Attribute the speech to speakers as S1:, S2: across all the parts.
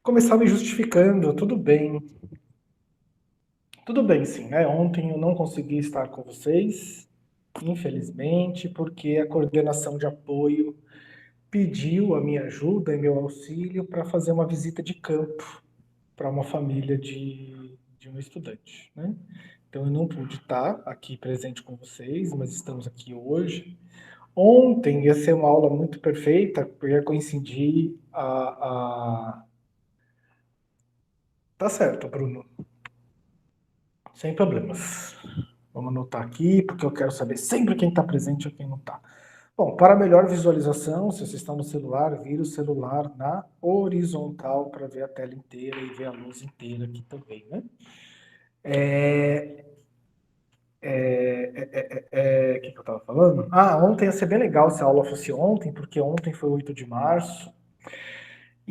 S1: Começar me justificando, tudo bem sim, né? Ontem eu não consegui estar com vocês, infelizmente, porque a coordenação de apoio pediu a minha ajuda e meu auxílio para fazer uma visita de campo para uma família de um estudante, né? Então eu não pude estar aqui presente com vocês, mas estamos aqui hoje. Ontem ia ser uma aula muito perfeita, porque ia coincidir Tá certo, Bruno. Sem problemas. Vamos anotar aqui, porque eu quero saber sempre quem está presente e quem não está. Bom, para melhor visualização, se você está no celular, vira o celular na horizontal para ver a tela inteira e ver a luz inteira aqui também, né? O que eu estava falando? Ontem ia ser bem legal se a aula fosse ontem, porque ontem foi 8 de março.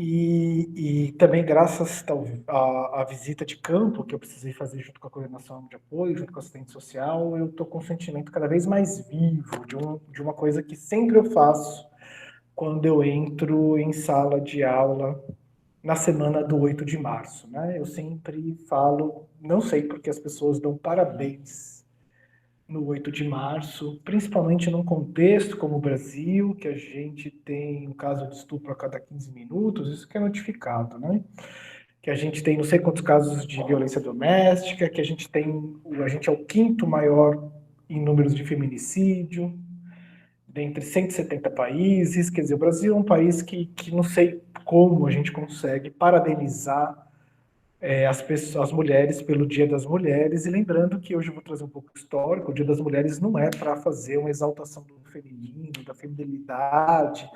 S1: E também graças à visita de campo que eu precisei fazer junto com a coordenação de apoio, junto com a assistente social, eu estou com um sentimento cada vez mais vivo de uma coisa que sempre eu faço quando eu entro em sala de aula na semana do 8 de março, né? Eu sempre falo, não sei porque as pessoas dão parabéns no 8 de março, principalmente num contexto como o Brasil, que a gente tem um caso de estupro a cada 15 minutos, isso que é notificado, né? Que a gente tem não sei quantos casos de violência doméstica, que a gente é o quinto maior em números de feminicídio, dentre 170 países, quer dizer, o Brasil é um país que não sei como a gente consegue parabenizar as mulheres pelo Dia das Mulheres, e lembrando que hoje eu vou trazer um pouco histórico, o Dia das Mulheres não é para fazer uma exaltação do feminino, da feminilidade,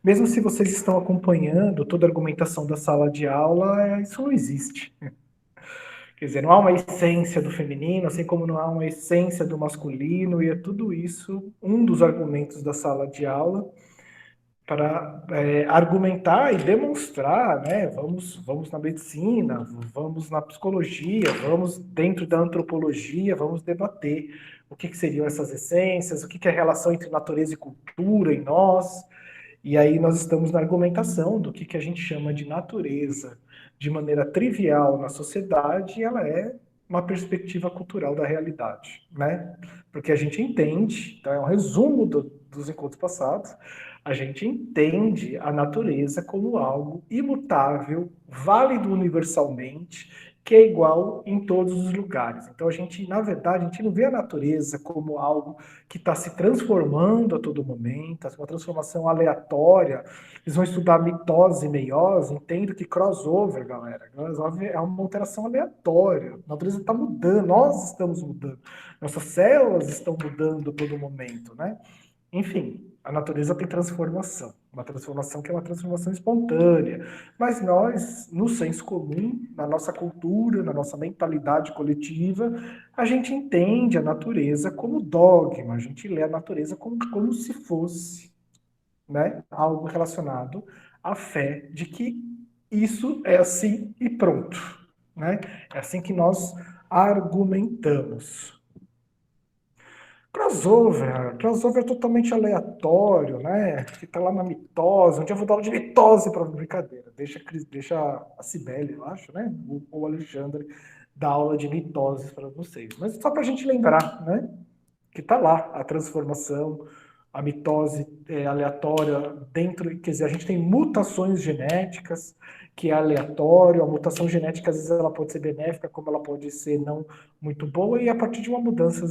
S1: mesmo se vocês estão acompanhando toda a argumentação da sala de aula, isso não existe. Quer dizer, não há uma essência do feminino, assim como não há uma essência do masculino, e é tudo isso um dos argumentos da sala de aula para argumentar e demonstrar, né? Vamos na medicina, vamos na psicologia, vamos dentro da antropologia, vamos debater o que seriam essas essências, o que é a relação entre natureza e cultura em nós. E aí nós estamos na argumentação do que a gente chama de natureza de maneira trivial na sociedade, e ela é uma perspectiva cultural da realidade, né? Porque a gente entende, então é um resumo dos encontros passados, a gente entende a natureza como algo imutável, válido universalmente, que é igual em todos os lugares. Então a gente, na verdade, a gente não vê a natureza como algo que está se transformando a todo momento, uma transformação aleatória. Eles vão estudar mitose e meiose, entendo que crossover, galera. Crossover é uma alteração aleatória. A natureza está mudando, nós estamos mudando. Nossas células estão mudando a todo momento, né? Enfim, a natureza tem transformação. Uma transformação que é uma transformação espontânea. Mas nós, no senso comum, na nossa cultura, na nossa mentalidade coletiva, a gente entende a natureza como dogma, a gente lê a natureza como se fosse, né, algo relacionado à fé de que isso é assim e pronto. Né? É assim que nós argumentamos. Crossover é totalmente aleatório, né? Fica lá na mitose. Um dia eu vou dar aula de mitose para brincadeira. Deixa a Cibele, eu acho, né? O Alexandre dar aula de mitose para vocês. Mas só para a gente lembrar, né? Que está lá a transformação, a mitose aleatória dentro. Quer dizer, a gente tem mutações genéticas que é aleatório. A mutação genética às vezes ela pode ser benéfica, como ela pode ser não muito boa, e a partir de uma mudança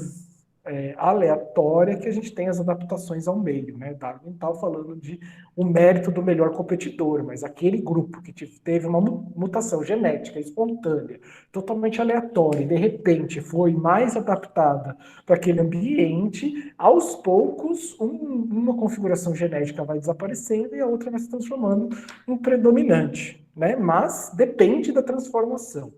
S1: aleatória que a gente tem as adaptações ao meio, né? Darwin estava falando de o mérito do melhor competidor, mas aquele grupo que teve uma mutação genética espontânea, totalmente aleatória, e de repente foi mais adaptada para aquele ambiente, aos poucos uma configuração genética vai desaparecendo e a outra vai se transformando em predominante, né? Mas depende da transformação.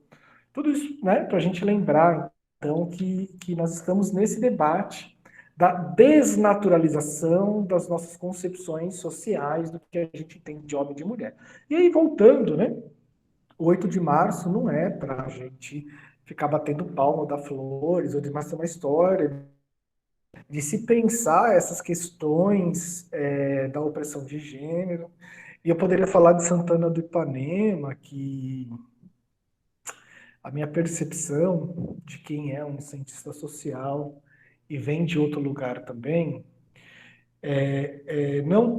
S1: Tudo isso, né, para a gente lembrar, então, que nós estamos nesse debate da desnaturalização das nossas concepções sociais do que a gente tem de homem e de mulher. E aí, voltando, né, o 8 de março não é para a gente ficar batendo palma, dar flores, ou de mais ter uma história, de se pensar essas questões da opressão de gênero. E eu poderia falar de Santana do Ipanema, que a minha percepção de quem é um cientista social e vem de outro lugar também,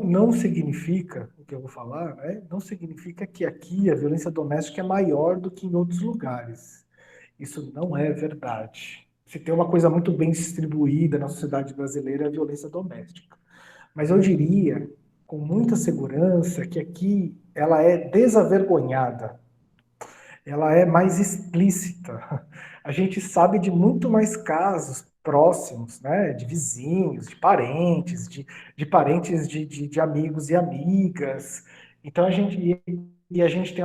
S1: não significa, o que eu vou falar, né, não significa que aqui a violência doméstica é maior do que em outros lugares. Isso não é verdade. Se tem uma coisa muito bem distribuída na sociedade brasileira, é a violência doméstica. Mas eu diria, com muita segurança, que aqui ela é desavergonhada, ela é mais explícita. A gente sabe de muito mais casos próximos, né, de vizinhos, de parentes de amigos e amigas. Então a gente tem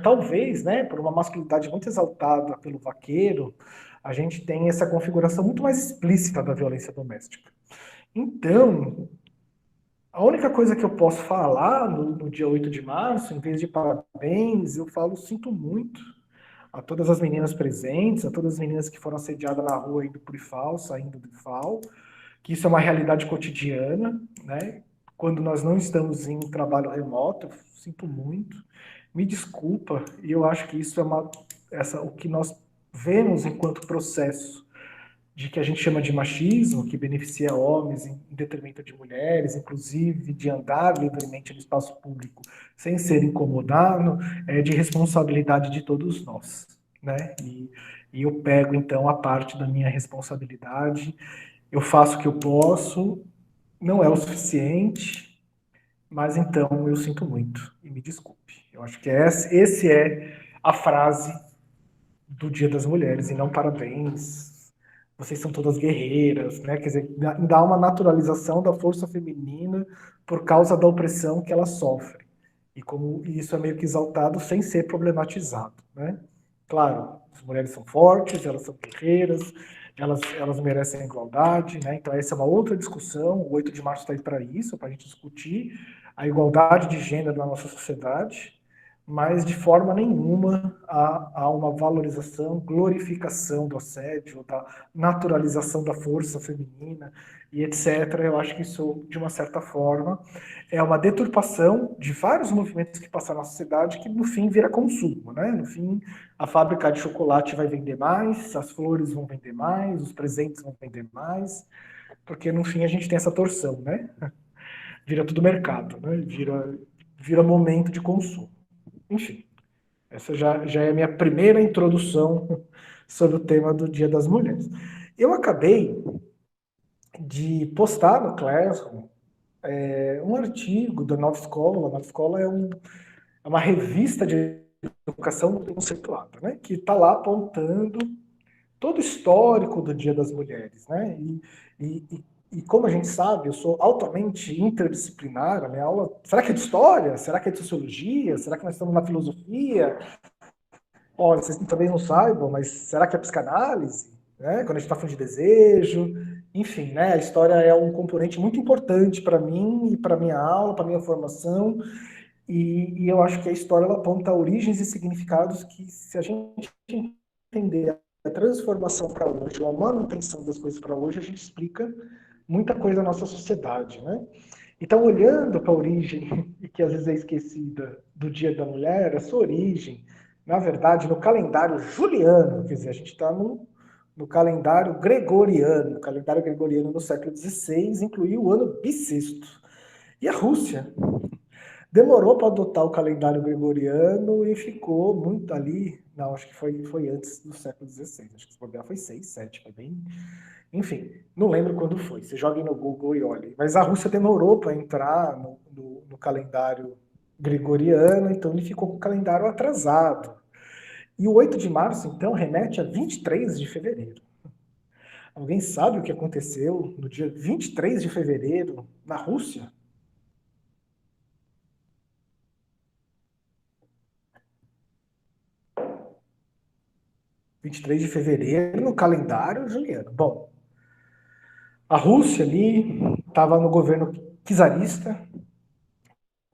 S1: talvez, né, por uma masculinidade muito exaltada pelo vaqueiro, a gente tem essa configuração muito mais explícita da violência doméstica. Então, a única coisa que eu posso falar no dia 8 de março, em vez de parabéns, eu falo sinto muito a todas as meninas presentes, a todas as meninas que foram assediadas na rua indo para o IFAL, saindo do IFAL, que isso é uma realidade cotidiana, né? Quando nós não estamos em trabalho remoto, eu sinto muito, me desculpa, e eu acho que isso é o que nós vemos enquanto processo de que a gente chama de machismo, que beneficia homens em detrimento de mulheres, inclusive de andar livremente no espaço público sem ser incomodado, é de responsabilidade de todos nós, né? E eu pego então a parte da minha responsabilidade, eu faço o que eu posso, não é o suficiente, mas então eu sinto muito e me desculpe. Eu acho que esse é a frase do Dia das Mulheres, e não parabéns, vocês são todas guerreiras, né? Quer dizer, dá uma naturalização da força feminina por causa da opressão que ela sofre. E como isso é meio que exaltado sem ser problematizado, né? Claro, as mulheres são fortes, elas são guerreiras, elas merecem a igualdade, né? Então essa é uma outra discussão, o 8 de março está aí para isso, para a gente discutir a igualdade de gênero na nossa sociedade, mas de forma nenhuma há uma valorização, glorificação do assédio, da naturalização da força feminina e etc. Eu acho que isso, de uma certa forma, é uma deturpação de vários movimentos que passaram na sociedade que, no fim, vira consumo, né? No fim, a fábrica de chocolate vai vender mais, as flores vão vender mais, os presentes vão vender mais, porque, no fim, a gente tem essa torção, né? Vira tudo mercado, né? Vira momento de consumo. Enfim, essa já é a minha primeira introdução sobre o tema do Dia das Mulheres. Eu acabei de postar no Classroom um artigo da Nova Escola. A Nova Escola é uma revista de educação conceituada, né? Que está lá apontando todo o histórico do Dia das Mulheres, né? E como a gente sabe, eu sou altamente interdisciplinar, a minha aula, será que é de história? Será que é de sociologia? Será que nós estamos na filosofia? Olha, vocês talvez não saibam, mas será que é psicanálise? Né? Quando a gente está falando de desejo, enfim, né? A história é um componente muito importante para mim e para minha aula, para minha formação, e eu acho que a história ela aponta origens e significados que, se a gente entender a transformação para hoje, ou a manutenção das coisas para hoje, a gente explica muita coisa da nossa sociedade, né? Então, olhando para a origem, e que às vezes é esquecida, do Dia da Mulher, a sua origem, na verdade, no calendário juliano, quer dizer, a gente está no calendário gregoriano. O calendário gregoriano no século XVI incluía o ano bissexto. E a Rússia demorou para adotar o calendário gregoriano e ficou muito ali. Não, acho que foi antes do século XVI. Acho que se bobear foi 6, 7, foi bem. Enfim, não lembro quando foi. Você joga no Google e olha. Mas a Rússia demorou para entrar no calendário gregoriano, então ele ficou com o calendário atrasado. E o 8 de março, então, remete a 23 de fevereiro. Alguém sabe o que aconteceu no dia 23 de fevereiro na Rússia? 23 de fevereiro no calendário juliano. Bom, a Rússia ali estava no governo czarista,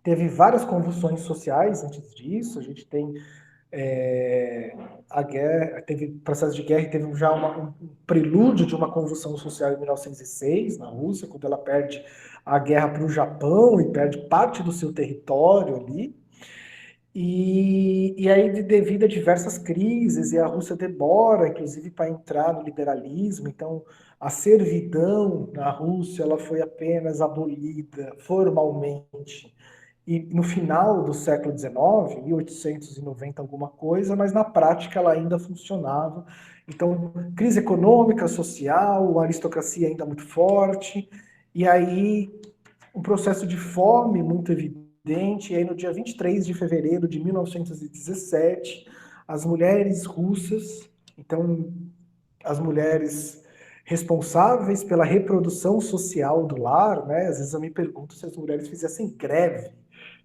S1: teve várias convulsões sociais antes disso. A gente tem A guerra, teve processo de guerra, e teve já um prelúdio de uma convulsão social em 1906, na Rússia, quando ela perde a guerra para o Japão e perde parte do seu território ali. E aí, devido a diversas crises, e a Rússia demora, inclusive, para entrar no liberalismo, então a servidão na Rússia ela foi apenas abolida formalmente e no final do século XIX, 1890 alguma coisa, mas na prática ela ainda funcionava. Então, crise econômica, social, a aristocracia ainda muito forte, e aí um processo de fome muito evidente, e aí no dia 23 de fevereiro de 1917, as mulheres russas, então as mulheres responsáveis pela reprodução social do lar, né? Às vezes eu me pergunto se as mulheres fizessem greve.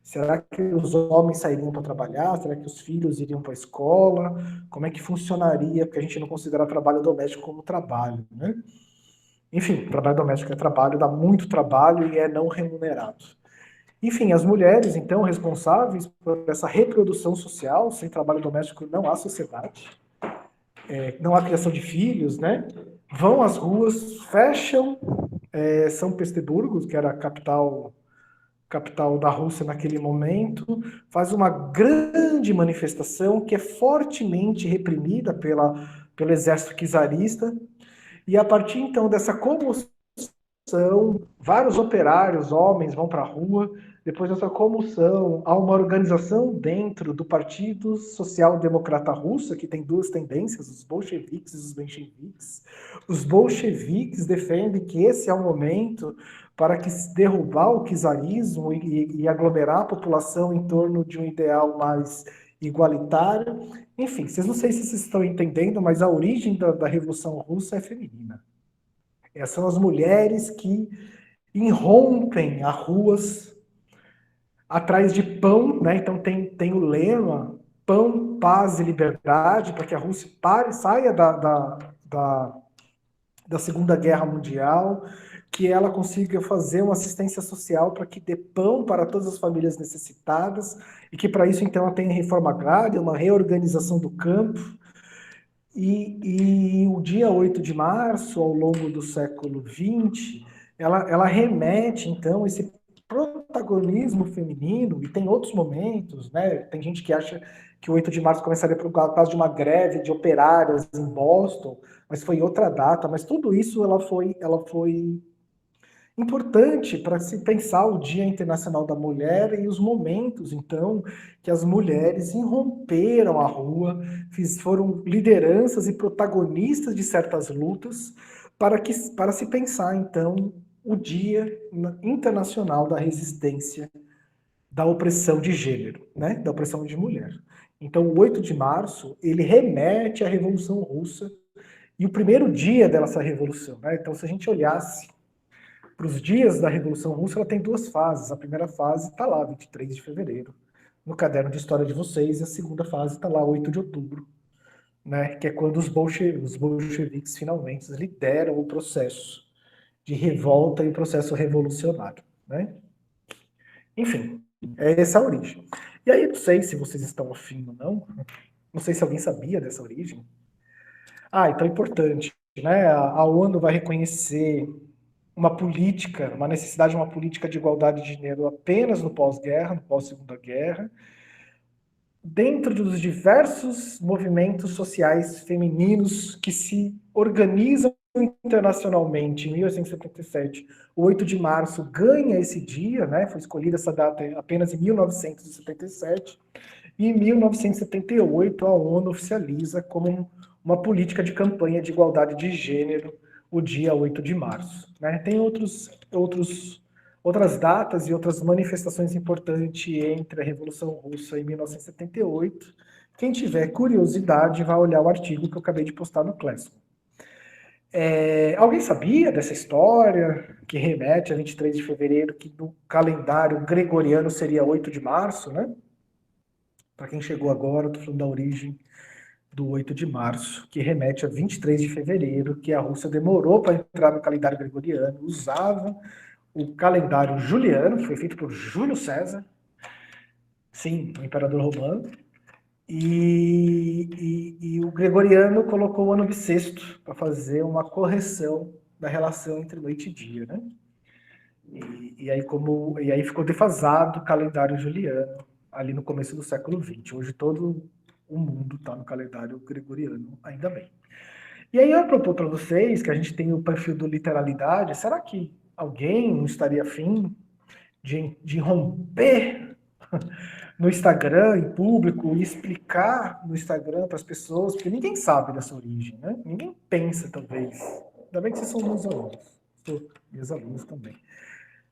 S1: Será que os homens sairiam para trabalhar? Será que os filhos iriam para a escola? Como é que funcionaria? Porque a gente não considera trabalho doméstico como trabalho, né? Enfim, trabalho doméstico é trabalho, dá muito trabalho e é não remunerado. Enfim, as mulheres, então, responsáveis por essa reprodução social, sem trabalho doméstico não há sociedade, não há criação de filhos, né? Vão às ruas, fecham São Petersburgo, que era a capital da Rússia naquele momento, faz uma grande manifestação que é fortemente reprimida pelo exército czarista, e a partir então dessa comoção, vários operários, homens, vão para a rua. Depois dessa comoção, há uma organização dentro do Partido Social Democrata Russo, que tem duas tendências, os bolcheviques e os mencheviques. Os bolcheviques defendem que esse é o momento para que derrubar o czarismo e aglomerar a população em torno de um ideal mais igualitário. Enfim, vocês não sei se vocês estão entendendo, mas a origem da Revolução Russa é feminina. Essas são as mulheres que irrompem as ruas atrás de pão, né? Então tem o lema pão, paz e liberdade, para que a Rússia saia da Segunda Guerra Mundial, que ela consiga fazer uma assistência social para que dê pão para todas as famílias necessitadas, e que para isso então ela tenha reforma agrária, uma reorganização do campo. E o dia 8 de março, ao longo do século XX, ela remete, então, esse protagonismo feminino, e tem outros momentos, né? Tem gente que acha que o 8 de março começaria por causa de uma greve de operárias em Boston, mas foi outra data, mas tudo isso ela foi importante para se pensar o Dia Internacional da Mulher e os momentos, então, que as mulheres irromperam a rua, foram lideranças e protagonistas de certas lutas para se pensar, então, o Dia Internacional da Resistência da opressão de gênero, né? Da opressão de mulher. Então, o 8 de março, ele remete à Revolução Russa e o primeiro dia dessa revolução, né? Então, se a gente olhasse para os dias da Revolução Russa, ela tem duas fases. A primeira fase está lá, 23 de fevereiro, no caderno de história de vocês, e a segunda fase está lá, 8 de outubro, né, que é quando os bolcheviques finalmente lideram o processo de revolta e o processo revolucionário. Né? Enfim, é essa a origem. E aí, não sei se vocês estão afim ou não sei se alguém sabia dessa origem. Ah, então é importante, né? A ONU vai reconhecer uma política, uma necessidade de uma política de igualdade de gênero apenas no pós-guerra, no pós-segunda guerra, dentro dos diversos movimentos sociais femininos que se organizam internacionalmente. Em 1877, o 8 de março ganha esse dia, né? Foi escolhida essa data apenas em 1977, e em 1978 a ONU oficializa como uma política de campanha de igualdade de gênero o dia 8 de março. Né? Tem outras datas e outras manifestações importantes entre a Revolução Russa e 1978. Quem tiver curiosidade, vai olhar o artigo que eu acabei de postar no Classroom. Alguém sabia dessa história, que remete a 23 de fevereiro, que no calendário gregoriano seria 8 de março, né? Para quem chegou agora, estou falando da origem do 8 de março, que remete a 23 de fevereiro, que a Rússia demorou para entrar no calendário gregoriano, usava o calendário juliano, que foi feito por Júlio César, sim, o imperador romano, E o Gregoriano colocou o ano bissexto para fazer uma correção da relação entre noite e dia, né? E aí ficou defasado o calendário juliano ali no começo do século XX. Hoje todo o mundo está no calendário gregoriano, ainda bem. E aí eu propor para vocês que a gente tem o perfil do literalidade. Será que alguém não estaria afim de romper no Instagram, em público, e explicar no Instagram para as pessoas, porque ninguém sabe dessa origem, né? Ninguém pensa, talvez. Ainda bem que vocês são meus alunos. Sou meus alunos também.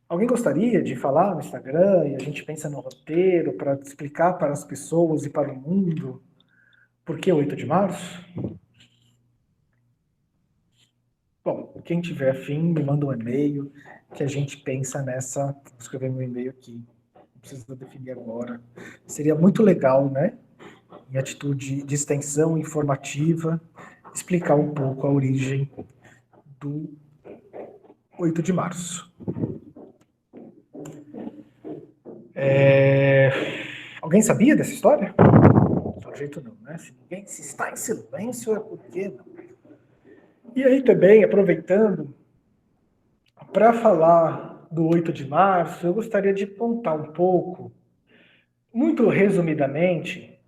S1: Alguém gostaria de falar no Instagram e a gente pensa no roteiro para explicar para as pessoas e para o mundo por que 8 de março? Bom, quem tiver afim, me manda um e-mail que a gente pensa nessa. Vou escrever meu e-mail aqui. Não precisa definir agora. Seria muito legal, né? Em atitude de extensão informativa, explicar um pouco a origem do 8 de março. Alguém sabia dessa história? Do jeito não, né? Se está em silêncio é porque não. E aí também, aproveitando, para falar do 8 de março, eu gostaria de contar um pouco, muito resumidamente,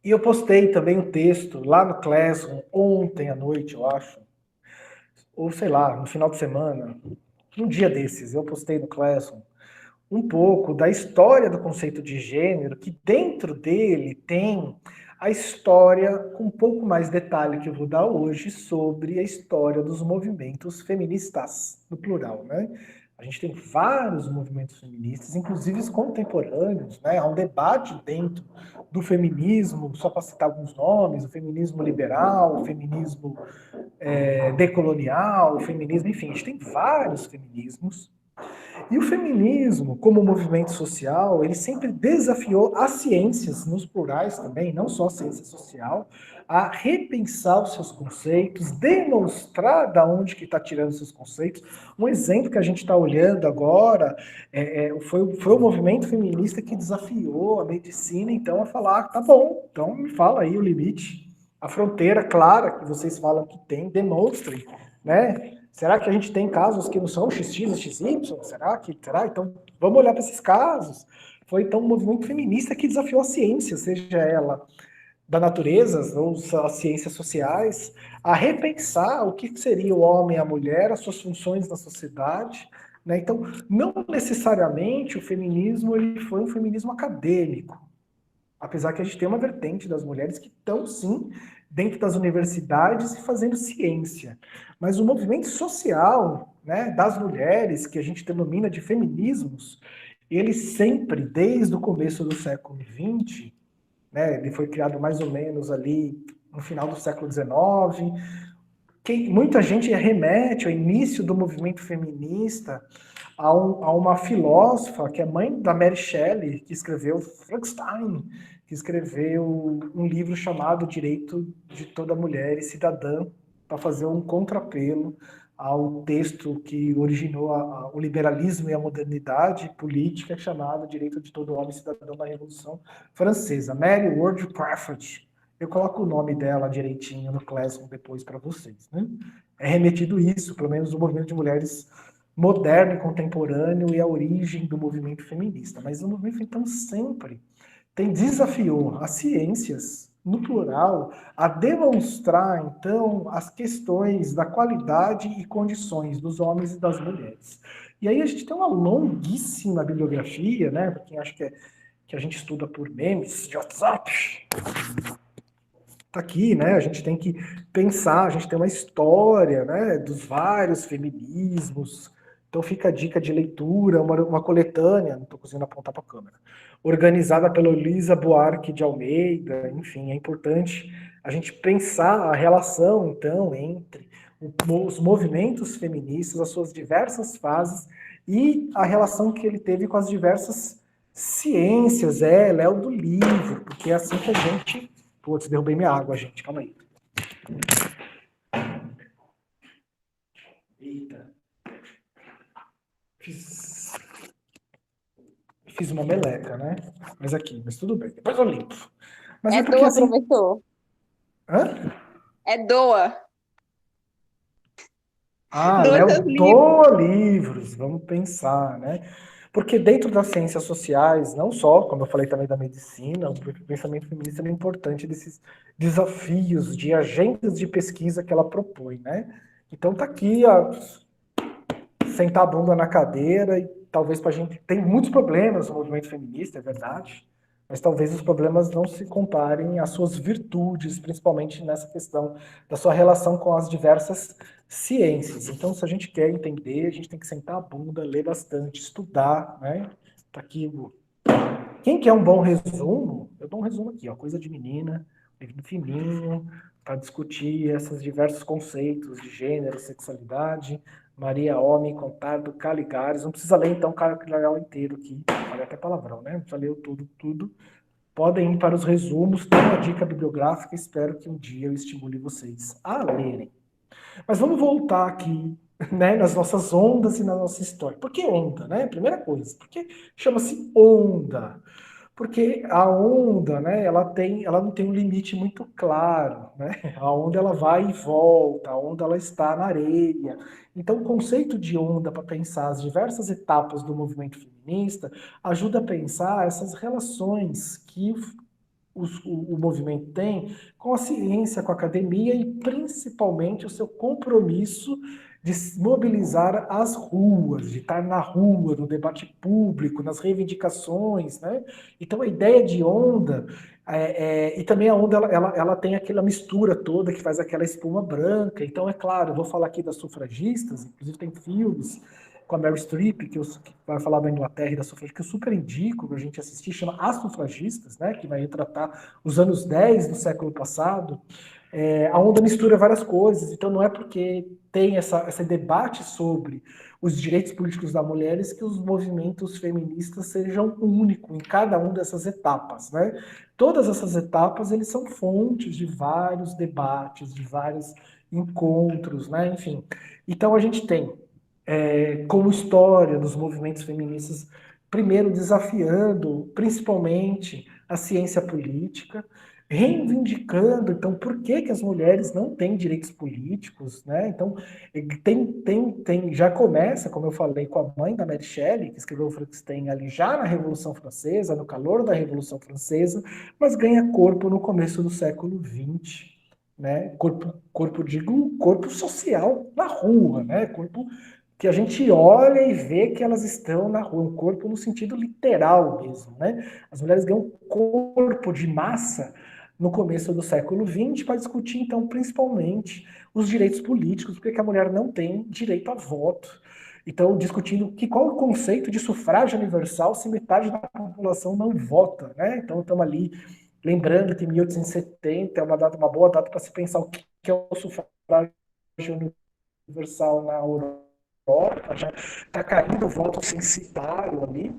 S1: e eu postei também um texto lá no Classroom ontem à noite, eu acho, ou sei lá, no final de semana, um dia desses, eu postei no Classroom um pouco da história do conceito de gênero, que dentro dele tem a história com um pouco mais detalhe que eu vou dar hoje sobre a história dos movimentos feministas, no plural, né? A gente tem vários movimentos feministas, inclusive os contemporâneos, né? Há um debate dentro do feminismo, só para citar alguns nomes, o feminismo liberal, o feminismo decolonial, o feminismo, enfim, a gente tem vários feminismos. E o feminismo, como movimento social, ele sempre desafiou as ciências, nos plurais também, não só a ciência social, a repensar os seus conceitos, demonstrar da onde que está tirando seus conceitos. Um exemplo que a gente está olhando agora foi o movimento feminista que desafiou a medicina, então, a falar, tá bom, então me fala aí o limite, a fronteira clara que vocês falam que tem, demonstrem, né? Será que a gente tem casos que não são XX e XY? Será? Então, vamos olhar para esses casos. Foi então um movimento feminista que desafiou a ciência, seja ela da natureza ou as ciências sociais, a repensar o que seria o homem e a mulher, as suas funções na sociedade. Né? Então, não necessariamente o feminismo ele foi um feminismo acadêmico, apesar que a gente tem uma vertente das mulheres que estão, sim, dentro das universidades e fazendo ciência. Mas o movimento social, né, das mulheres, que a gente denomina de feminismos, ele sempre, desde o começo do século XX, né, ele foi criado mais ou menos ali no final do século XIX, muita gente remete ao início do movimento feminista a uma filósofa que é mãe da Mary Shelley, que escreveu Frankenstein, que escreveu um livro chamado Direito de Toda Mulher e Cidadã, para fazer um contrapelo ao texto que originou o liberalismo e a modernidade política, chamado Direito de Todo Homem e Cidadão da Revolução Francesa, Mary Wollstonecraft. Eu coloco o nome dela direitinho no Classroom depois para vocês. Né? É remetido isso, pelo menos o movimento de mulheres moderno e contemporâneo e a origem do movimento feminista. Mas o movimento, então, sempre desafiou as ciências, no plural, a demonstrar, então, as questões da qualidade e condições dos homens e das mulheres. E aí a gente tem uma longuíssima bibliografia, né? Para quem acha que a gente estuda por memes de WhatsApp, tá aqui, né? A gente tem que pensar, a gente tem uma história, né, dos vários feminismos. Então fica a dica de leitura, uma coletânea, não estou conseguindo apontar para a câmera, organizada pela Luísa Buarque de Almeida. Enfim, é importante a gente pensar a relação, então, entre os movimentos feministas, as suas diversas fases, e a relação que ele teve com as diversas ciências, Léo do livro, porque é assim que a gente... Putz, derrubei minha água, gente. Calma aí. Eita. Fiz uma meleca, né? Mas tudo bem. Depois eu limpo. Mas
S2: É
S1: é porque,
S2: doa,
S1: assim...
S2: professor.
S1: Hã?
S2: É doa.
S1: Ah,
S2: Doa seus
S1: Léo
S2: livros.
S1: doa livros, vamos pensar, né? Porque dentro das ciências sociais, não só, como eu falei também da medicina, o pensamento feminista é importante desses desafios de agendas de pesquisa que ela propõe, né? Então tá aqui, ó, sentar a bunda na cadeira e talvez para a gente... Tem muitos problemas no movimento feminista, é verdade, mas talvez os problemas não se comparem às suas virtudes, principalmente nessa questão da sua relação com as diversas ciências. Então, se a gente quer entender, a gente tem que sentar a bunda, ler bastante, estudar, né? Tá aqui quem quer um bom resumo, eu dou um resumo aqui, ó, Coisa de Menina, livro fininho, para discutir esses diversos conceitos de gênero, sexualidade, Maria Homem, Contardo, Caligares. Não precisa ler, então, o Caligares inteiro aqui. Olha até palavrão, né? Não precisa ler tudo, tudo. Podem ir para os resumos, tem uma dica bibliográfica, espero que um dia eu estimule vocês a lerem. Mas vamos voltar aqui, né, nas nossas ondas e na nossa história. Por que onda, né? Primeira coisa, porque chama-se onda. Porque a onda, né, ela não tem um limite muito claro, né? A onda ela vai e volta, a onda ela está na areia. Então, o conceito de onda para pensar as diversas etapas do movimento feminista ajuda a pensar essas relações que o movimento tem com a ciência, com a academia e principalmente o seu compromisso de se mobilizar as ruas, de estar na rua, no debate público, nas reivindicações, né? Então a ideia de onda e também a onda ela tem aquela mistura toda que faz aquela espuma branca. Então é claro, eu vou falar aqui das sufragistas, inclusive tem filmes com a Meryl Streep, que vai falar da Inglaterra e da sufragia, que eu super indico pra gente assistir, chama As Sufragistas, né, que vai retratar os anos 10 do século passado. A onda mistura várias coisas, então não é porque tem esse debate sobre os direitos políticos das mulheres que os movimentos feministas sejam únicos em cada uma dessas etapas, né? Todas essas etapas, eles são fontes de vários debates, de vários encontros, né? Enfim, então a gente tem como história dos movimentos feministas, primeiro desafiando principalmente a ciência política, reivindicando, então, por que, que as mulheres não têm direitos políticos, né? Então, já começa, como eu falei, com a mãe da Mary Shelley, que escreveu o Frankenstein ali já na Revolução Francesa, no calor da Revolução Francesa, mas ganha corpo no começo do século XX, né? Digo, corpo social na rua, né? Corpo que a gente olha e vê que elas estão na rua, um corpo no sentido literal mesmo, né? As mulheres ganham corpo de massa no começo do século XX para discutir, então, principalmente os direitos políticos, porque a mulher não tem direito a voto. Então, discutindo qual é o conceito de sufrágio universal se metade da população não vota, né? Então, estamos ali lembrando que 1870 é uma boa data para se pensar o que é o sufrágio universal na Europa, já está caindo o voto censitário ali.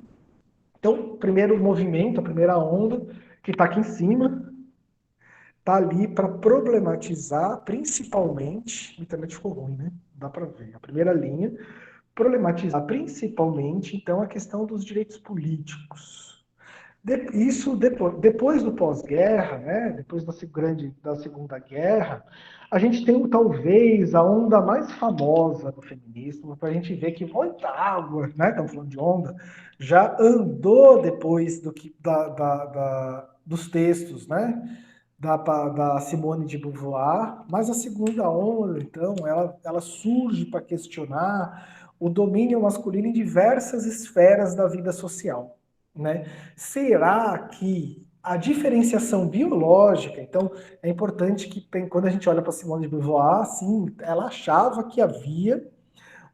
S1: Então, o primeiro movimento, a primeira onda, que está aqui em cima, está ali para problematizar, principalmente, a internet ficou ruim, né? Dá para ver. A primeira linha, problematizar principalmente, então, a questão dos direitos políticos. Isso depois do pós-guerra, né, depois da Segunda Guerra, a gente tem talvez a onda mais famosa do feminismo, para a gente ver que muita água, né, estamos falando de onda, já andou depois dos textos, né, da Simone de Beauvoir, mas a segunda onda, então, ela surge para questionar o domínio masculino em diversas esferas da vida social, né? Será que a diferenciação biológica, então, é importante que quando a gente olha para Simone de Beauvoir, sim, ela achava que havia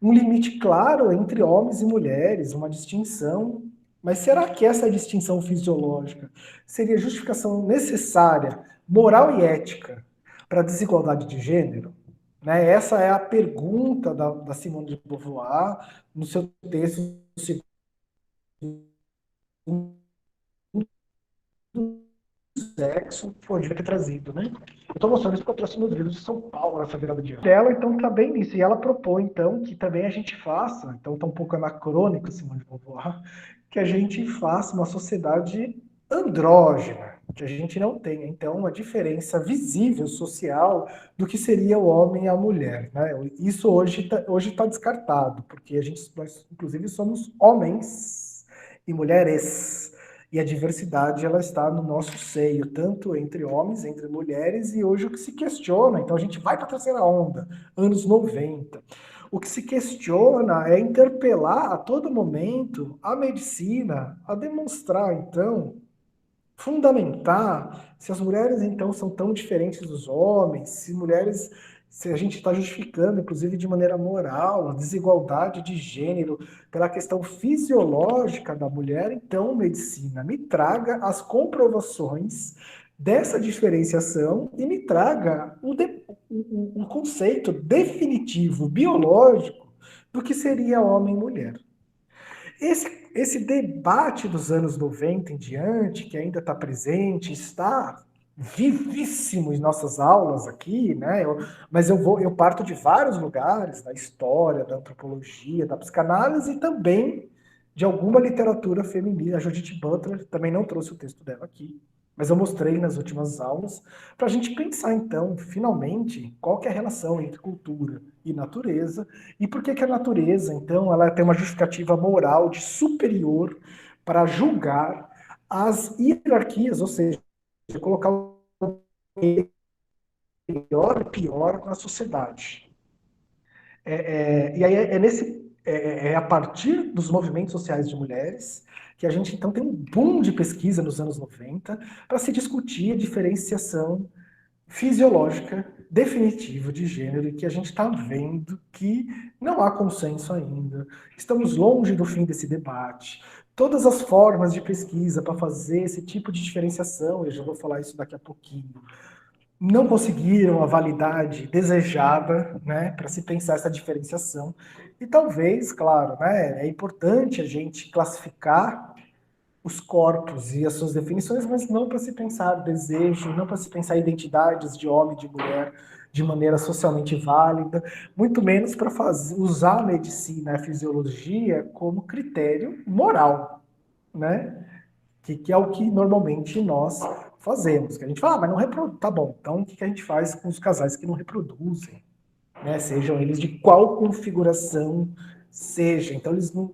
S1: um limite claro entre homens e mulheres, uma distinção. Mas será que essa distinção fisiológica seria justificação necessária, moral e ética, para a desigualdade de gênero? Né? Essa é a pergunta da Simone de Beauvoir no seu texto sexo, pô, devia ter trazido, né? Eu tô mostrando isso porque eu trouxe meus livros de São Paulo nessa virada de ano. Dela, então, tá bem nisso. E ela propõe, então, que também a gente faça, então tá um pouco anacrônico, Simone de Beauvoir, que a gente faça uma sociedade andrógena. que a gente não tenha, então, uma diferença visível social do que seria o homem e a mulher, né? Isso hoje tá descartado, porque nós, inclusive, somos homens e mulheres, e a diversidade ela está no nosso seio, tanto entre homens, entre mulheres, e hoje o que se questiona, então a gente vai para a terceira onda, anos 90. O que se questiona é interpelar a todo momento a medicina a demonstrar, então, fundamentar se as mulheres então são tão diferentes dos homens, se a gente está justificando, inclusive de maneira moral, a desigualdade de gênero pela questão fisiológica da mulher, então, medicina, me traga as comprovações dessa diferenciação e me traga um conceito definitivo, biológico, do que seria homem e mulher. Esse debate dos anos 90 em diante, que ainda está presente, está vivíssimo em nossas aulas aqui, né? Mas eu parto de vários lugares, da história, da antropologia, da psicanálise e também de alguma literatura feminina. A Judith Butler também não trouxe o texto dela aqui, mas eu mostrei nas últimas aulas, para a gente pensar, então, finalmente, qual que é a relação entre cultura e natureza, e por que que a natureza, então, ela tem uma justificativa moral de superior para julgar as hierarquias, ou seja, colocar o melhor e pior na sociedade. E aí é a partir dos movimentos sociais de mulheres que a gente então tem um boom de pesquisa nos anos 90 para se discutir a diferenciação fisiológica definitiva de gênero e que a gente está vendo que não há consenso ainda. Estamos longe do fim desse debate. Todas as formas de pesquisa para fazer esse tipo de diferenciação, eu já vou falar isso daqui a pouquinho, não conseguiram a validade desejada, né, para se pensar essa diferenciação. E talvez, claro, né, é importante a gente classificar os corpos e as suas definições, mas não para se pensar desejo, não para se pensar identidades de homem e de mulher de maneira socialmente válida, muito menos para usar a medicina e a fisiologia como critério moral, né? Que é o que normalmente nós fazemos. Que a gente fala, mas não reproduz. Tá bom, então o que a gente faz com os casais que não reproduzem? Né? Sejam eles de qual configuração seja. Então, eles não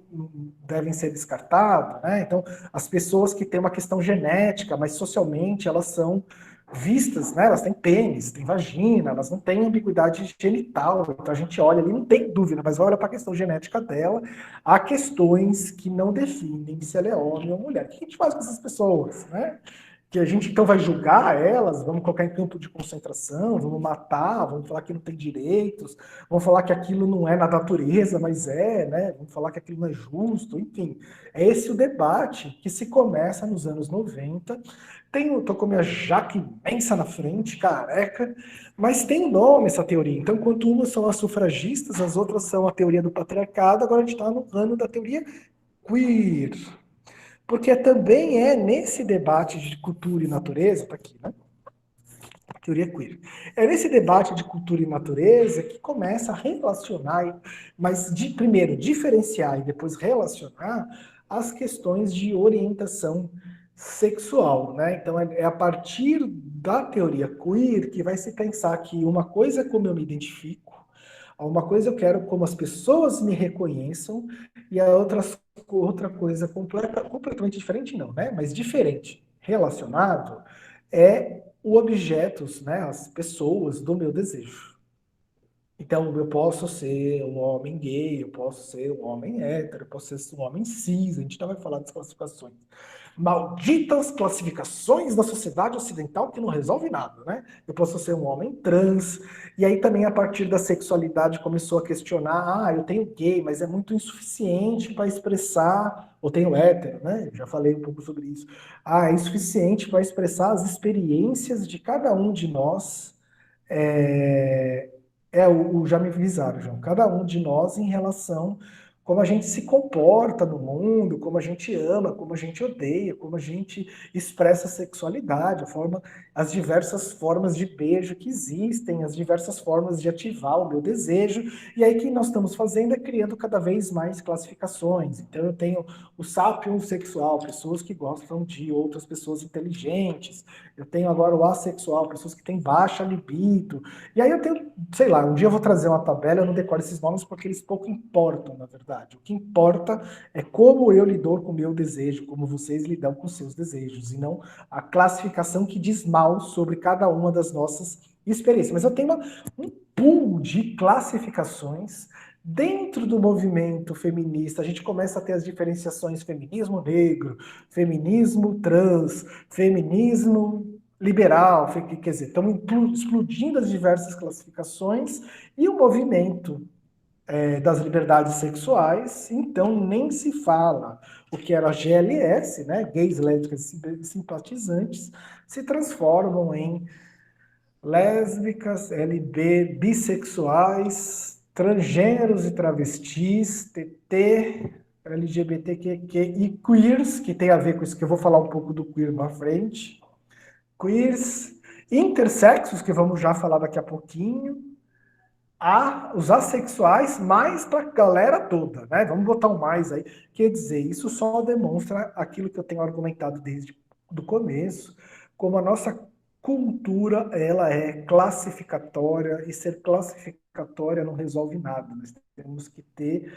S1: devem ser descartados. Né? Então, as pessoas que têm uma questão genética, mas socialmente elas são vistas, né? Elas têm pênis, têm vagina, elas não têm ambiguidade genital. Então, a gente olha ali, não tem dúvida, mas olha para a questão genética dela. Há questões que não definem se ela é homem ou mulher. O que a gente faz com essas pessoas? Né? Que a gente então vai julgar elas, vamos colocar em campo de concentração, vamos matar, vamos falar que não tem direitos, vamos falar que aquilo não é na natureza, mas é, né? Vamos falar que aquilo não é justo, enfim. É esse o debate que se começa nos anos 90. Tô com minha jaque imensa na frente, careca, mas tem um nome essa teoria. Então, enquanto umas são as sufragistas, as outras são a teoria do patriarcado, agora a gente está no ano da teoria queer. Porque também é nesse debate de cultura e natureza, tá aqui, né? Teoria queer. É nesse debate de cultura e natureza que começa a relacionar, mas primeiro diferenciar e depois relacionar as questões de orientação sexual, né? Então é a partir da teoria queer que vai se pensar que uma coisa é como eu me identifico, uma coisa eu quero como as pessoas me reconheçam e a outra coisa completamente diferente não, né? Mas diferente, relacionado é o objetos, né? As pessoas do meu desejo. Então, eu posso ser um homem gay, eu posso ser um homem hétero, eu posso ser um homem cis, a gente não vai falar das classificações. Malditas classificações da sociedade ocidental que não resolve nada, né? Eu posso ser um homem trans, e aí também a partir da sexualidade começou a questionar, eu tenho gay, mas é muito insuficiente para expressar, ou tenho hétero, né? Já falei um pouco sobre isso. É insuficiente para expressar as experiências de cada um de nós, já me avisaram, João. Cada um de nós em relação como a gente se comporta no mundo, como a gente ama, como a gente odeia, como a gente expressa sexualidade, as diversas formas de beijo que existem, as diversas formas de ativar o meu desejo. E aí o que nós estamos fazendo é criando cada vez mais classificações. Então eu tenho o sapiosexual, pessoas que gostam de outras pessoas inteligentes. Eu tenho agora o assexual, pessoas que têm baixa libido. E aí eu tenho, sei lá, um dia eu vou trazer uma tabela, eu não decoro esses nomes porque eles pouco importam, na verdade. O que importa é como eu lido com o meu desejo, como vocês lidam com os seus desejos, e não a classificação que diz mal sobre cada uma das nossas experiências. Mas eu tenho um pool de classificações dentro do movimento feminista. A gente começa a ter as diferenciações feminismo negro, feminismo trans, feminismo liberal, quer dizer, estamos explodindo as diversas classificações e o movimento das liberdades sexuais, então nem se fala. O que era GLS, né, gays, lésbicas e simpatizantes, se transformam em lésbicas, LB, bissexuais, transgêneros e travestis, TT, LGBTQ e queers, que tem a ver com isso, que eu vou falar um pouco do queer na frente, queers, intersexos, que vamos já falar daqui a pouquinho, os assexuais, mais para a galera toda, né? Vamos botar um mais aí. Quer dizer, isso só demonstra aquilo que eu tenho argumentado desde o começo, como a nossa cultura, ela é classificatória, e ser classificatória não resolve nada. Nós temos que ter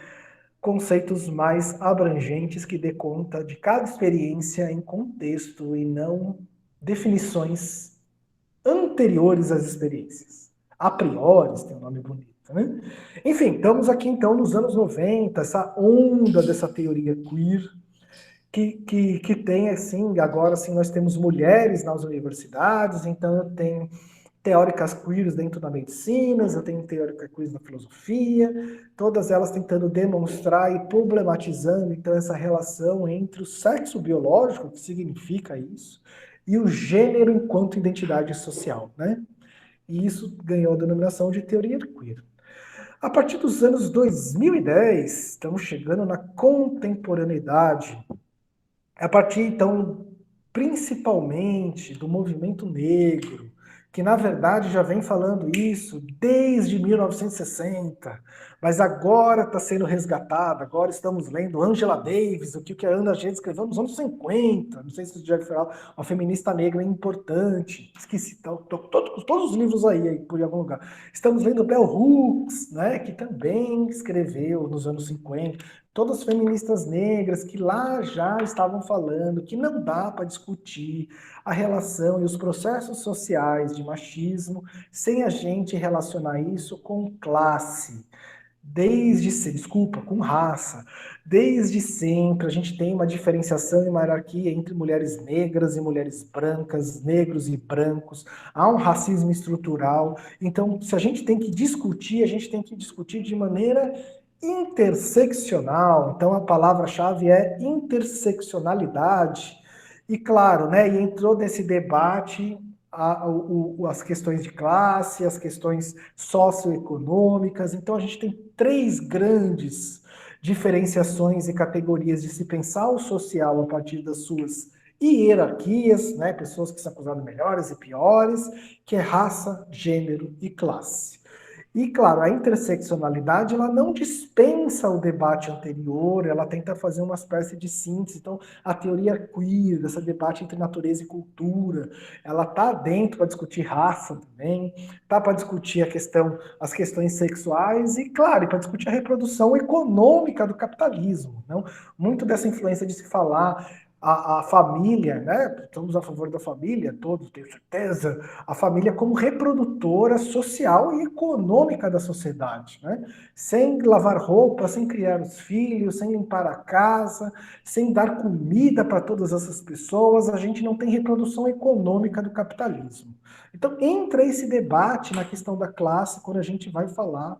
S1: conceitos mais abrangentes que dê conta de cada experiência em contexto e não definições anteriores às experiências. A priori, tem um nome bonito, né? Enfim, estamos aqui então nos anos 90, essa onda dessa teoria queer, que tem, assim, agora assim, nós temos mulheres nas universidades, então eu tenho teóricas queers dentro da medicina, eu tenho teóricas queers na filosofia, todas elas tentando demonstrar e problematizando, então, essa relação entre o sexo biológico, o que significa isso, e o gênero enquanto identidade social, né? E isso ganhou a denominação de teoria queer. A partir dos anos 2010, estamos chegando na contemporaneidade. A partir, então, principalmente do movimento negro, que na verdade já vem falando isso desde 1960, mas agora está sendo resgatado. Agora estamos lendo Angela Davis, o que a Ana G escreveu nos anos 50. Não sei se você já falar, uma feminista negra importante. Esqueci, todos os livros aí por algum lugar. Estamos lendo Bell Hooks, né, que também escreveu nos anos 50. Todas feministas negras que lá já estavam falando que não dá para discutir a relação e os processos sociais de machismo sem a gente relacionar isso com classe. Com raça. Desde sempre a gente tem uma diferenciação e uma hierarquia entre mulheres negras e mulheres brancas, negros e brancos. Há um racismo estrutural. Então, se a gente tem que discutir, a gente tem que discutir de maneira interseccional. Então, a palavra-chave é interseccionalidade. E claro, né, e entrou nesse debate as questões de classe, as questões socioeconômicas. Então, a gente tem três grandes diferenciações e categorias de se pensar o social a partir das suas hierarquias, né, pessoas que são acusadas melhores e piores, que é raça, gênero e classe. E, claro, a interseccionalidade, ela não dispensa o debate anterior, ela tenta fazer uma espécie de síntese. Então, a teoria queer, esse debate entre natureza e cultura, ela está dentro para discutir raça também, está para discutir as questões sexuais e, claro, para discutir a reprodução econômica do capitalismo. Não? Muito dessa influência de se falar a família, né? Estamos a favor da família, todos, tenho certeza, a família como reprodutora social e econômica da sociedade, né? Sem lavar roupa, sem criar os filhos, sem limpar a casa, sem dar comida para todas essas pessoas, a gente não tem reprodução econômica do capitalismo. Então, entra esse debate na questão da classe quando a gente vai falar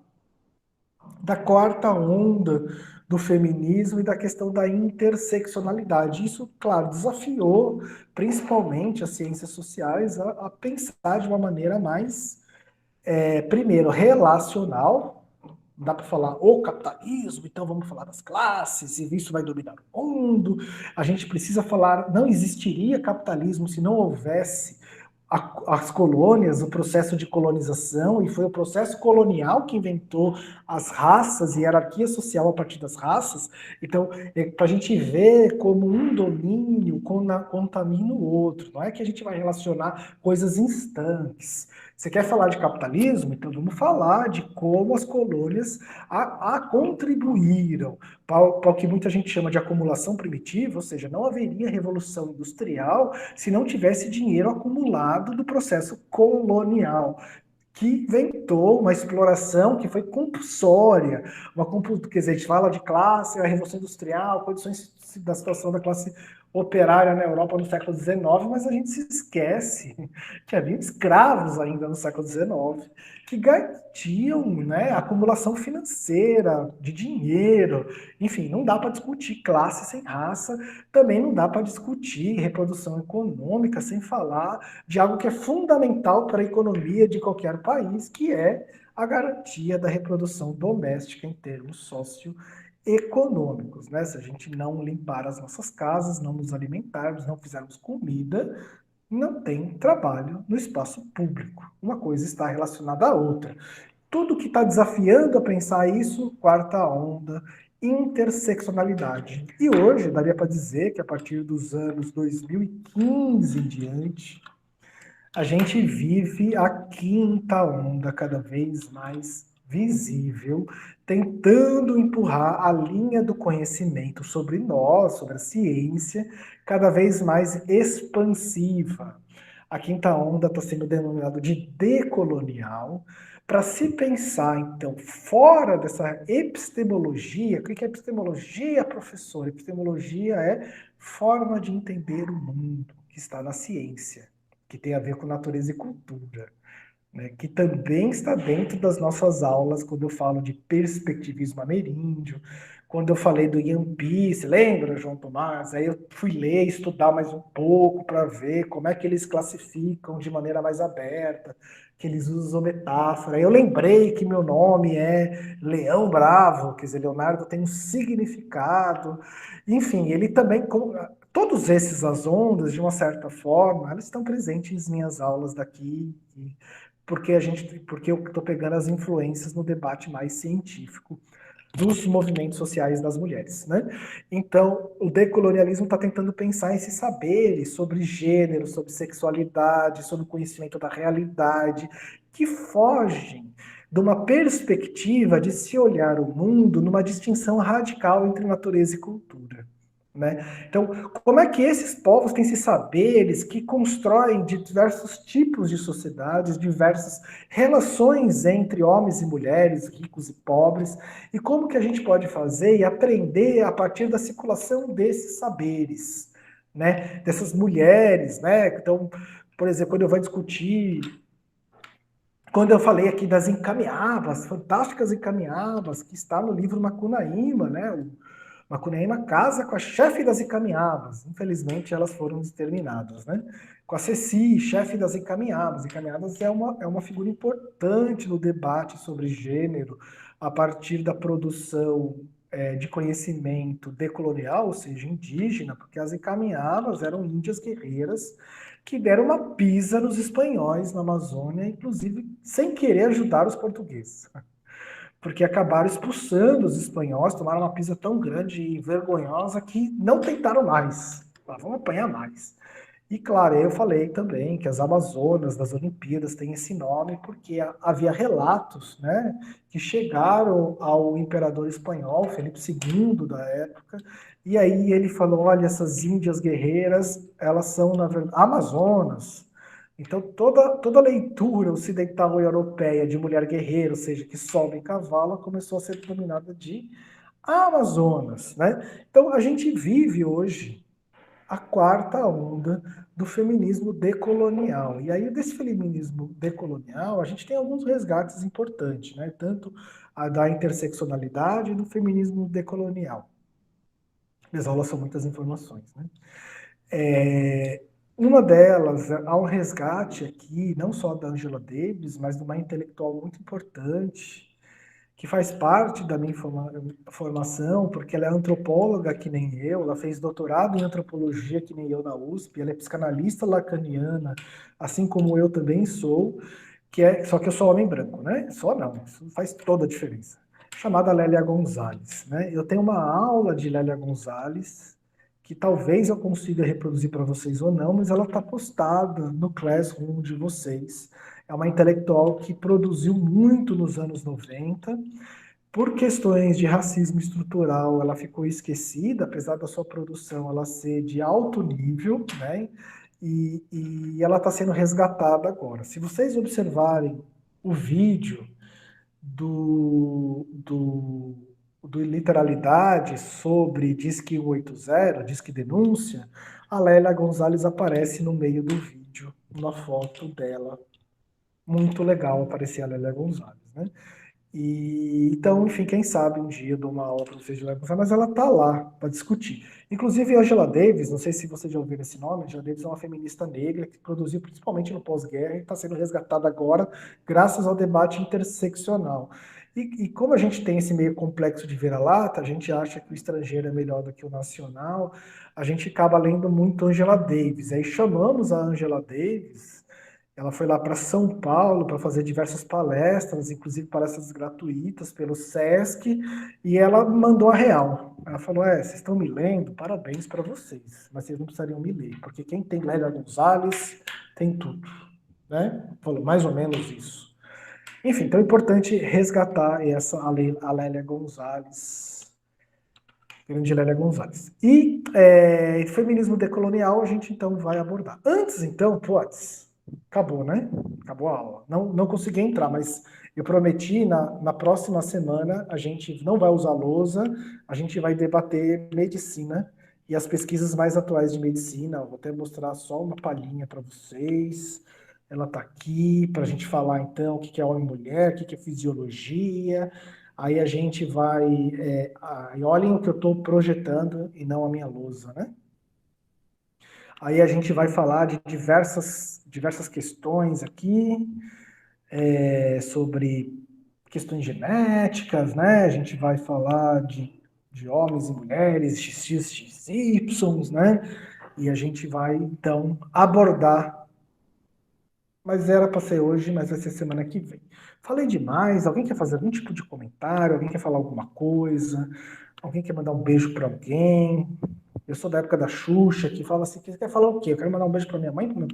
S1: da quarta onda do feminismo e da questão da interseccionalidade. Isso, claro, desafiou principalmente as ciências sociais a pensar de uma maneira mais, primeiro, relacional, Não dá para falar o capitalismo, então vamos falar das classes, e isso vai dominar o mundo. A gente precisa falar, não existiria capitalismo se não houvesse as colônias, o processo de colonização, e foi o processo colonial que inventou as raças e hierarquia social a partir das raças. Então, para a gente ver como um domínio contamina o outro, não é que a gente vai relacionar coisas instantes. Você quer falar de capitalismo? Então vamos falar de como as colônias a contribuíram para o que muita gente chama de acumulação primitiva, ou seja, não haveria revolução industrial se não tivesse dinheiro acumulado do processo colonial, que inventou uma exploração que foi compulsória, quer dizer, a gente fala de classe, a Revolução Industrial, condições da situação da classe operária na Europa no século XIX, mas a gente se esquece que havia escravos ainda no século XIX, que garantiam, né, a acumulação financeira de dinheiro. Enfim, não dá para discutir classe sem raça, também não dá para discutir reprodução econômica sem falar de algo que é fundamental para a economia de qualquer país, que é a garantia da reprodução doméstica em termos socioeconômicos, né? Se a gente não limpar as nossas casas, não nos alimentarmos, não fizermos comida, não tem trabalho no espaço público. Uma coisa está relacionada à outra. Tudo que está desafiando a pensar isso, quarta onda, interseccionalidade. E hoje, daria para dizer que a partir dos anos 2015 em diante, a gente vive a quinta onda cada vez mais visível, tentando empurrar a linha do conhecimento sobre nós, sobre a ciência, cada vez mais expansiva. A quinta onda está sendo denominada de decolonial, para se pensar, então, fora dessa epistemologia. O que é epistemologia, professor? Epistemologia é forma de entender o mundo, que está na ciência, que tem a ver com natureza e cultura, né, que também está dentro das nossas aulas, quando eu falo de perspectivismo ameríndio, quando eu falei do Ian Peace, lembra, João Tomás? Aí eu fui ler, estudar mais um pouco para ver como é que eles classificam de maneira mais aberta, que eles usam metáfora. Aí eu lembrei que meu nome é Leão Bravo, quer dizer, Leonardo tem um significado. Enfim, ele também, todos esses as ondas, de uma certa forma, elas estão presentes em minhas aulas daqui, porque eu estou pegando as influências no debate mais científico dos movimentos sociais das mulheres, né? Então, o decolonialismo está tentando pensar esses saberes sobre gênero, sobre sexualidade, sobre o conhecimento da realidade, que fogem de uma perspectiva de se olhar o mundo numa distinção radical entre natureza e cultura, né? Então, como é que esses povos têm esses saberes que constroem diversos tipos de sociedades, diversas relações entre homens e mulheres, ricos e pobres, e como que a gente pode fazer e aprender a partir da circulação desses saberes, né? Dessas mulheres, né? Então, por exemplo, quando eu falei aqui das encaminhadas, fantásticas encaminhadas, que está no livro Macunaíma, né? O Macunaíma casa com a chefe das encaminhadas. Infelizmente, elas foram exterminadas, né? Com a Ceci, chefe das encaminhadas. Encaminhadas é uma figura importante no debate sobre gênero, a partir da produção de conhecimento decolonial, ou seja, indígena, porque as encaminhadas eram índias guerreiras que deram uma pisa nos espanhóis na Amazônia, inclusive sem querer ajudar os portugueses, porque acabaram expulsando os espanhóis, tomaram uma pisa tão grande e vergonhosa que não tentaram mais. Vamos apanhar mais. E claro, eu falei também que as Amazonas das Olimpíadas têm esse nome porque havia relatos, né, que chegaram ao imperador espanhol, Felipe II da época, e aí ele falou, olha, essas índias guerreiras, elas são, na verdade, Amazonas. Então, toda leitura ocidental e europeia de mulher guerreira, ou seja, que sobe em cavalo, começou a ser denominada de Amazonas, né? Então, a gente vive hoje a quarta onda do feminismo decolonial. E aí, desse feminismo decolonial, a gente tem alguns resgates importantes, né? Tanto a da interseccionalidade e do feminismo decolonial. Minhas aulas são muitas informações, né? Uma delas, há um resgate aqui, não só da Angela Davis, mas de uma intelectual muito importante, que faz parte da minha formação, porque ela é antropóloga que nem eu, ela fez doutorado em antropologia que nem eu na USP, ela é psicanalista lacaniana, assim como eu também sou, só que eu sou homem branco, né? Só não, isso faz toda a diferença. Chamada Lélia Gonzalez, né? Eu tenho uma aula de Lélia Gonzalez, que talvez eu consiga reproduzir para vocês ou não, mas ela está postada no Classroom de vocês. É uma intelectual que produziu muito nos anos 90. Por questões de racismo estrutural, ela ficou esquecida, apesar da sua produção ela ser de alto nível, né? E ela está sendo resgatada agora. Se vocês observarem o vídeo do Literalidade sobre Disque 180, Disque Denúncia, a Lélia Gonzalez aparece no meio do vídeo, uma foto dela. Muito legal aparecer a Lélia Gonzalez, né? Então, enfim, quem sabe um dia eu dou uma aula para vocês de Lélia Gonzalez, mas ela tá lá para discutir. Inclusive, Angela Davis, não sei se vocês já ouviram esse nome, Angela Davis é uma feminista negra que produziu principalmente no pós-guerra e está sendo resgatada agora graças ao debate interseccional. E como a gente tem esse meio complexo de vira-lata, a gente acha que o estrangeiro é melhor do que o nacional, a gente acaba lendo muito Angela Davis. Aí chamamos a Angela Davis, ela foi lá para São Paulo para fazer diversas palestras, inclusive palestras gratuitas pelo SESC, e ela mandou a real. Ela falou: vocês estão me lendo? Parabéns para vocês, mas vocês não precisariam me ler, porque quem tem Lélia Gonzalez tem tudo. Né? Falou mais ou menos isso. Enfim, então é importante resgatar a Lélia Gonzalez, grande Lélia Gonzalez. E feminismo decolonial a gente então vai abordar. Antes, então, acabou, né? Acabou a aula. Não consegui entrar, mas eu prometi na próxima semana a gente não vai usar lousa, a gente vai debater medicina e as pesquisas mais atuais de medicina. Eu vou até mostrar só uma palhinha para vocês. Ela está aqui para a gente falar então o que é homem e mulher, o que é fisiologia. Aí a gente vai. Olhem o que eu estou projetando e não a minha lousa, né? Aí a gente vai falar de diversas questões aqui, sobre questões genéticas, né? A gente vai falar de homens e mulheres, XX, XY, né? E a gente vai, então, abordar. Mas era para ser hoje, mas vai ser semana que vem. Falei demais. Alguém quer fazer algum tipo de comentário? Alguém quer falar alguma coisa? Alguém quer mandar um beijo para alguém? Eu sou da época da Xuxa, que fala assim: quer falar o quê? Eu quero mandar um beijo para minha mãe, para meu